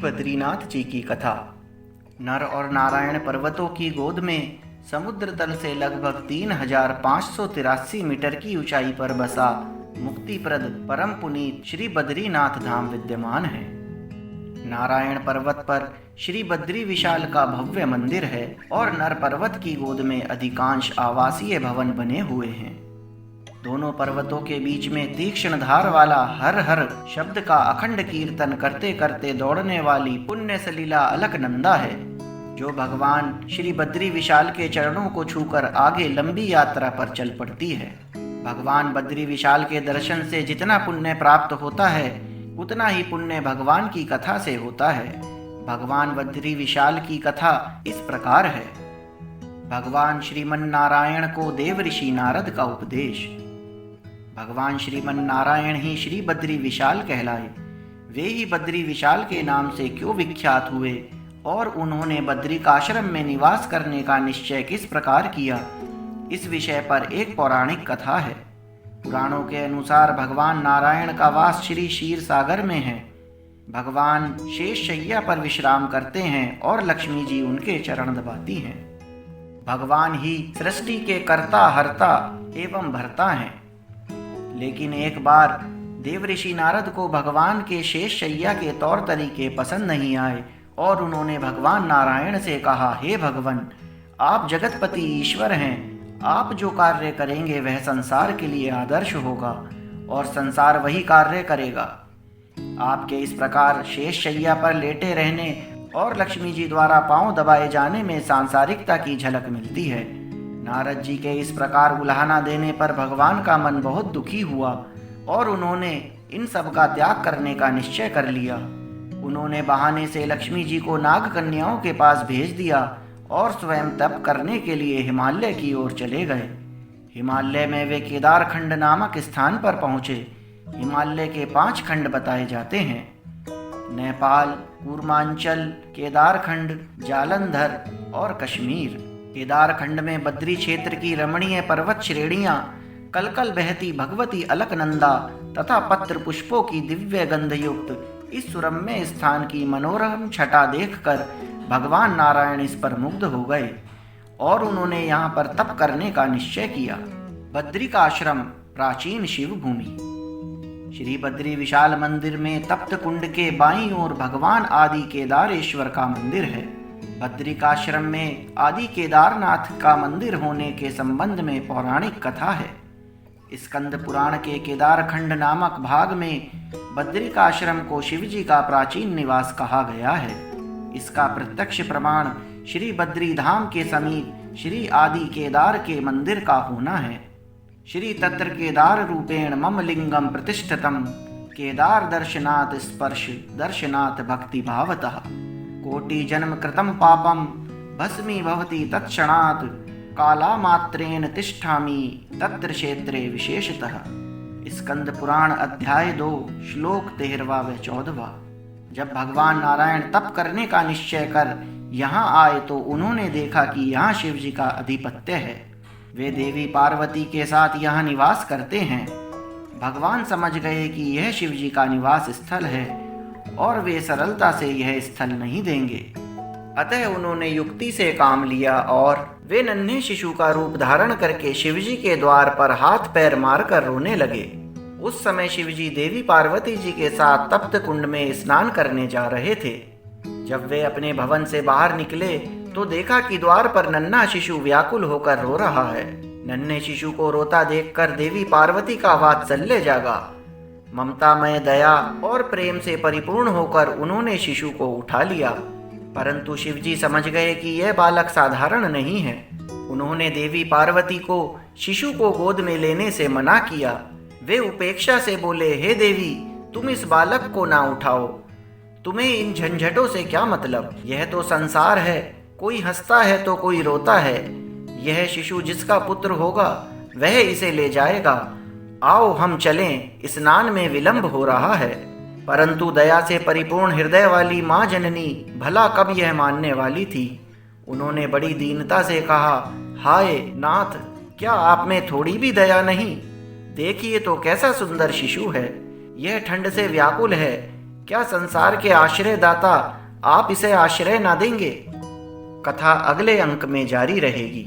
बद्रीनाथ जी की कथा। नर और नारायण पर्वतों की गोद में समुद्र तल से लगभग 3583 मीटर की ऊंचाई पर बसा मुक्तिप्रद परम पुनीत श्री बद्रीनाथ धाम विद्यमान है। नारायण पर्वत पर श्री बद्री विशाल का भव्य मंदिर है और नर पर्वत की गोद में अधिकांश आवासीय भवन बने हुए हैं। दोनों पर्वतों के बीच में तीक्ष्ण धार वाला हर हर शब्द का अखंड कीर्तन करते करते दौड़ने वाली पुण्य सलीला अलकनंदा है, जो भगवान श्री बद्री विशाल के चरणों को छूकर आगे लंबी यात्रा पर चल पड़ती है। भगवान बद्री विशाल के दर्शन से जितना पुण्य प्राप्त होता है उतना ही पुण्य भगवान की कथा से होता है। भगवान बद्री विशाल की कथा इस प्रकार है। भगवान श्रीमन नारायण को देव ऋषि नारद का उपदेश। भगवान श्रीमन नारायण ही श्री बद्री विशाल कहलाए। वे ही बद्री विशाल के नाम से क्यों विख्यात हुए और उन्होंने बद्रिकाश्रम में निवास करने का निश्चय किस प्रकार किया, इस विषय पर एक पौराणिक कथा है। पुराणों के अनुसार भगवान नारायण का वास श्री क्षीर सागर में है। भगवान शेष शैया पर विश्राम करते हैं और लक्ष्मी जी उनके चरण दबाती हैं। भगवान ही सृष्टि के कर्ता हर्ता एवं भरता हैं। लेकिन एक बार देवऋषि नारद को भगवान के शेष शैया के तौर तरीके पसंद नहीं आए और उन्होंने भगवान नारायण से कहा, हे भगवान, आप जगतपति ईश्वर हैं। आप जो कार्य करेंगे वह संसार के लिए आदर्श होगा और संसार वही कार्य करेगा। आपके इस प्रकार शेष शैया पर लेटे रहने और लक्ष्मी जी द्वारा पांव दबाए जाने में सांसारिकता की झलक मिलती है। नारद जी के इस प्रकार उल्हाना देने पर भगवान का मन बहुत दुखी हुआ और उन्होंने इन सब का त्याग करने का निश्चय कर लिया। उन्होंने बहाने से लक्ष्मी जी को नाग कन्याओं के पास भेज दिया और स्वयं तप करने के लिए हिमालय की ओर चले गए। हिमालय में वे केदारखंड नामक स्थान पर पहुंचे। हिमालय के 5 खंड बताए जाते हैं: नेपाल, कूर्मांचल, केदारखंड, जालंधर और कश्मीर। केदारखंड में बद्री क्षेत्र की रमणीय पर्वत श्रेणियां, कलकल बहती भगवती अलकनंदा तथा पत्र पुष्पों की दिव्य गंधयुक्त इस सुरम्य स्थान की मनोरम छटा देखकर भगवान नारायण इस पर मुग्ध हो गए और उन्होंने यहाँ पर तप करने का निश्चय किया। बद्री का आश्रम प्राचीन शिव भूमि। श्री बद्री विशाल मंदिर में तप्त कुंड के बाईं ओर भगवान आदि केदारेश्वर का मंदिर है। बद्रिकाश्रम में आदि केदारनाथ का मंदिर होने के संबंध में पौराणिक कथा है। स्कंद पुराण के केदारखंड नामक भाग में बद्रिकाश्रम को शिवजी का प्राचीन निवास कहा गया है। इसका प्रत्यक्ष प्रमाण श्री बद्री धाम के समीप श्री आदि केदार के मंदिर का होना है। श्री तत्र केदार रूपेण मम लिंगम प्रतिष्ठितम केदार दर्शनात् स्पर्श दर्शनात् भक्ति भावतः कोटि जन्म कृतं पापम भस्मी भवति तत्क्षणात् कालामात्रेण तिष्ठामि तत्र क्षेत्रे विशेषतः। स्कंद पुराण अध्याय 2 श्लोक 13वां व 14वां। जब भगवान नारायण तप करने का निश्चय कर यहाँ आए तो उन्होंने देखा कि यहाँ शिव जी का अधिपत्य है। वे देवी पार्वती के साथ यहाँ निवास करते हैं। भगवान समझ गए कि यह शिव जी का निवास स्थल है और वे सरलता से यह स्थल नहीं देंगे। अतः उन्होंने युक्ति से काम लिया और वे नन्हे शिशु का रूप धारण करके शिवजी के द्वार पर हाथ पैर मारकर रोने लगे। उस समय शिवजी देवी पार्वती जी के साथ तप्त कुंड में स्नान करने जा रहे थे। जब वे अपने भवन से बाहर निकले तो देखा कि द्वार पर नन्हा शिशु व्याकुल होकर रो रहा है। नन्हे शिशु को रोता देखकर देवी पार्वती का वात्सल्य जागा। ममतामय दया और प्रेम से परिपूर्ण होकर उन्होंने शिशु को उठा लिया। परंतु शिवजी समझ गए कि यह बालक साधारण नहीं है। उन्होंने देवी पार्वती को शिशु को गोद में लेने से मना किया। वे उपेक्षा से बोले, हे देवी, तुम इस बालक को ना उठाओ। तुम्हें इन झंझटों से क्या मतलब? यह तो संसार है, कोई हंसता है तो कोई रोता है। यह शिशु जिसका पुत्र होगा वह इसे ले जाएगा। आओ हम चलें, स्नान में विलंब हो रहा है। परंतु दया से परिपूर्ण हृदय वाली माँ जननी भला कब यह मानने वाली थी। उन्होंने बड़ी दीनता से कहा, हाय नाथ, क्या आप में थोड़ी भी दया नहीं? देखिए तो कैसा सुंदर शिशु है। यह ठंड से व्याकुल है। क्या संसार के आश्रयदाता आप इसे आश्रय ना देंगे? कथा अगले अंक में जारी रहेगी।